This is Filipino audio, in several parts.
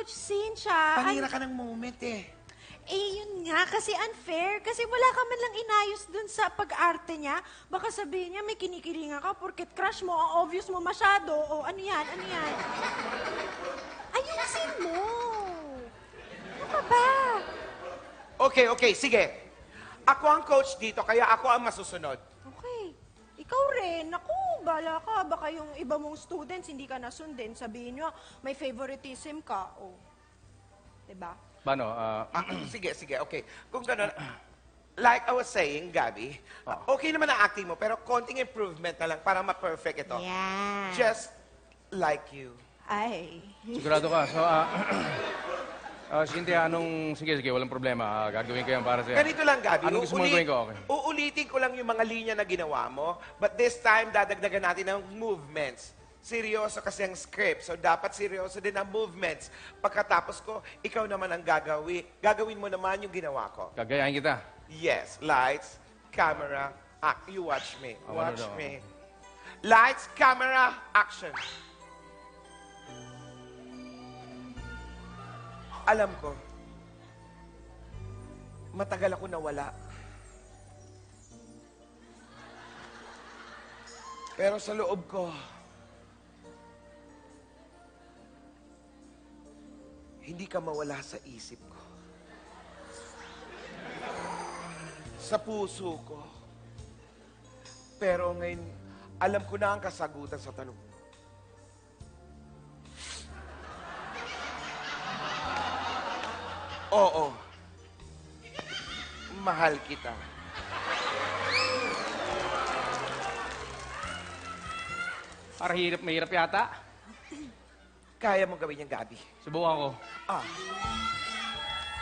Coach Cynthia. Panira ka ng moment eh. Yun nga, kasi unfair. Kasi wala ka man lang inayos dun sa pag-arte niya. Baka sabihin niya, may kinikilingan ka porket crush mo, ang obvious mo masyado. O ano yan, ano yan? Ayusin mo. Ano ka ba? Okay, sige. Ako ang coach dito, kaya ako ang masusunod. Okay. Ikaw rin. Naku, bala ka. Baka yung iba mong students hindi ka nasundin. Sabihin nyo, may favoritism ka. O. Diba? Paano? Sige, okay. Kung gano'n, like I was saying, Gabby, okay naman ang acting mo, pero konting improvement na lang para ma-perfect ito. Yeah. Just like you. Ay. Sigurado ka. So, Cynthia, sige, walang problema. Gagawin ko yan para sa'yo. Ganito lang, Gabby. Anong gusto mo gawin ko? Okay. Uulitin ko lang yung mga linya na ginawa mo, but this time, dadagdagan natin ng movements. Seryoso kasi ang script, so dapat seryoso din ang movements. Pagkatapos ko, ikaw naman ang gagawin. Gagawin mo naman yung ginawa ko. Gagayahin kita. Yes. Lights, camera, act. You watch me. Watch ano daw? me. Lights, camera, action. Alam ko, matagal ako nawala. Pero sa loob ko, hindi ka mawala sa isip ko. Sa puso ko. Pero ngayon, alam ko na ang kasagutan sa tanong mo. Oo. Mahal kita. Para mahirap yata. Kaya mo gawin yung Gabi. Subukan ko. Ah,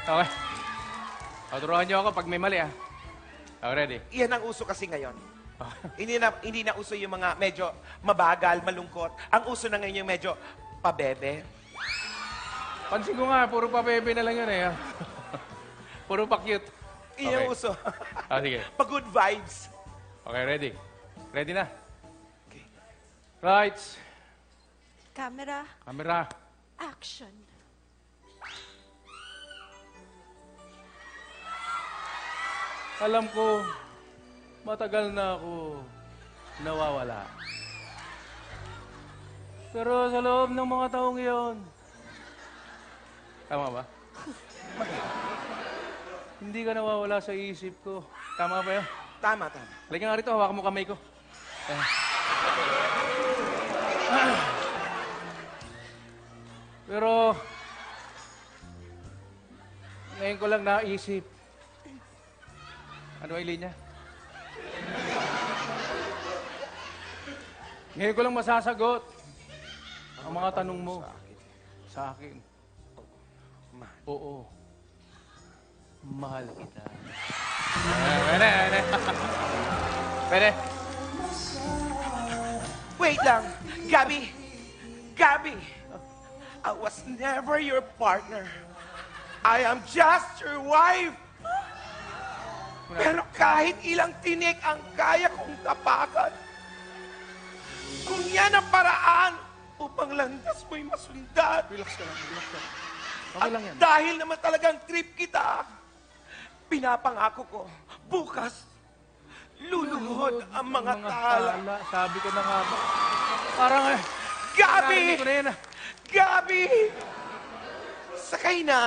Okay. Turuan niyo ako pag may mali, ah. Okay, ready? iyan ang uso kasi ngayon. Hindi na uso yung mga medyo mabagal, malungkot. Ang uso na ngayon yung medyo pabebe. Pansin ko nga, puro pa bebe na lang yun, eh. Puro pa cute. Iyan ang Okay. uso. Sige. Pa good vibes. Okay, ready? Ready na? Okay. Lights. Camera, Camera. action. Alam ko, matagal na ako nawawala. Pero sa loob ng mga taong iyon, tama ba? Hindi ka nawawala sa isip ko. Tama ba yun? Tama. Halika nga rito, hawakan mo kamay ko. Pero, ngayon ko lang naisip. Ano ay linya? Ngayon ko lang masasagot ang mga tanong mo sa akin. Oo. Mahal kita. Pwede. Wait lang. Gabi! I was never your partner. I am just your wife. Pero kahit ilang tinik ang kaya kong tapakan, kung yan ang paraan upang landas mo'y masundan. Relax ka lang. Okay lang yan. Dahil naman talagang trip kita, pinapangako ko, bukas, luluhod ang mga tala. Sabi ko na nga ba? Parang Gabi! narinig ko na yan, ah. Gabi! Sakay na!